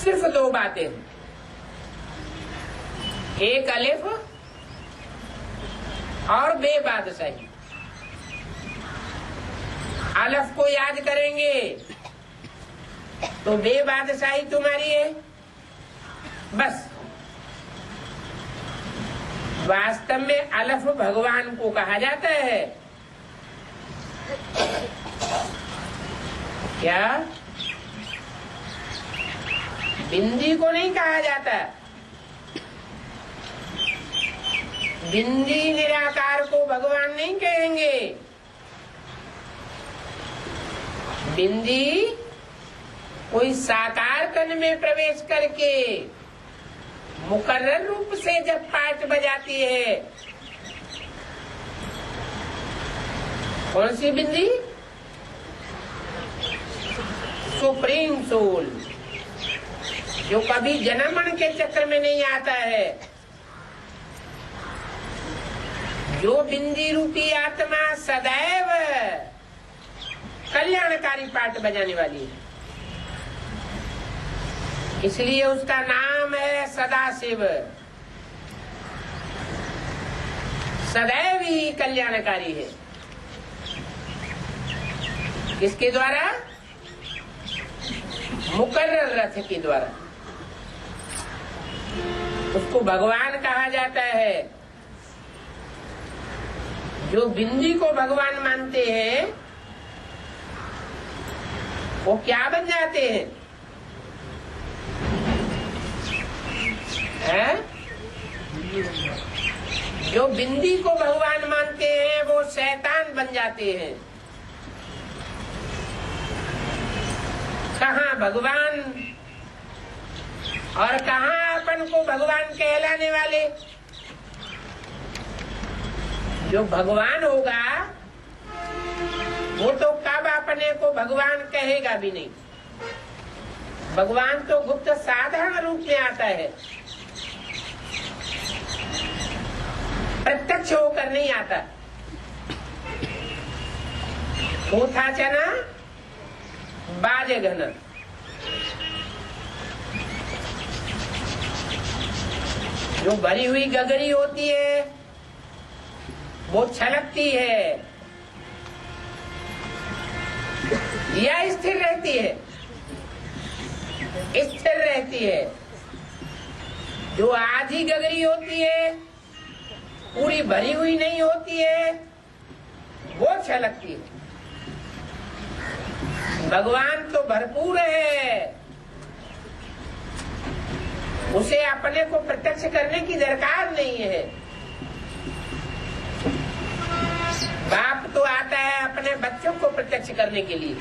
सिर्फ दो बातें हैं, एक अलिफ और बे बादशाही। अलिफ को याद करेंगे तो बे बादशाही तुम्हारी है। बस वास्तव में अलिफ भगवान को कहा जाता है। क्या बिंदी को नहीं कहा जाता? बिंदी निराकार को भगवान नहीं कहेंगे। बिंदी कोई साकार कण में प्रवेश करके मुकर्रर रूप से जब पाठ बजाती है। कौन सी बिंदी? सुप्रीम सोल, जो कभी जन्म मरण के चक्कर में नहीं आता है। जो बिंदी रूपी आत्मा सदैव कल्याणकारी पाठ बजाने वाली है, इसलिए उसका नाम है सदाशिव। सदैव ही कल्याणकारी है। किसके द्वारा? मुकर्रर रथ के द्वारा। उसको भगवान कहा जाता है। जो बिंदी को भगवान मानते हैं वो क्या बन जाते हैं? जो बिंदी को भगवान मानते हैं वो शैतान बन जाते हैं। कहाँ भगवान और कहाँ अपन को भगवान कहलाने वाले? जो भगवान होगा वो तो कब अपने को भगवान कहेगा भी नहीं। भगवान तो गुप्त साधारण रूप में आता है, प्रत्यक्ष होकर नहीं आता। था चना बाजे घना। जो भरी हुई गगरी होती है वो छलकती है या स्थिर रहती है? स्थिर रहती है। जो आधी गगरी होती है, पूरी भरी हुई नहीं होती है, वो छलकती है। भगवान तो भरपूर है, उसे अपने को प्रत्यक्ष करने की दरकार नहीं है। बाप तो आता है अपने बच्चों को प्रत्यक्ष करने के लिए।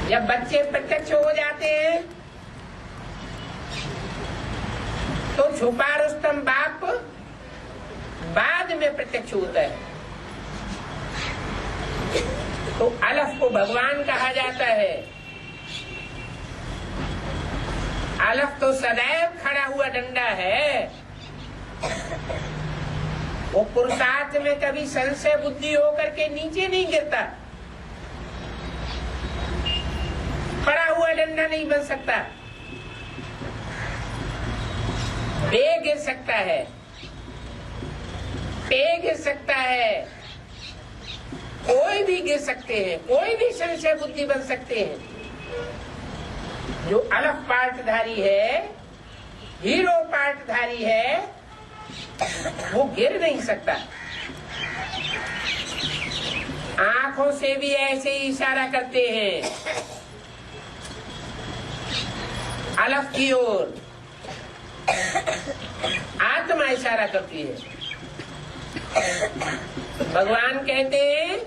जब बच्चे प्रत्यक्ष हो जाते हैं तो छुपा रुस्तम बाप बाद में प्रत्यक्ष होता है। तो अलफ को भगवान कहा जाता है। अलफ तो सदैव खड़ा हुआ डंडा है। वो पुरुषार्थ में कभी संशय बुद्धि होकर के नीचे नहीं गिरता। खड़ा हुआ डंडा नहीं बन सकता। बे गिर सकता है, पे गिर सकता है, कोई भी गिर सकते हैं, कोई भी संशय बुद्धि बन सकते हैं। जो अलफ पाठधारी है, हीरो पाठधारी है, वो गिर नहीं सकता। आंखों से भी ऐसे ही इशारा करते हैं अलफ की ओर। आत्मा इशारा करती है। भगवान कहते हैं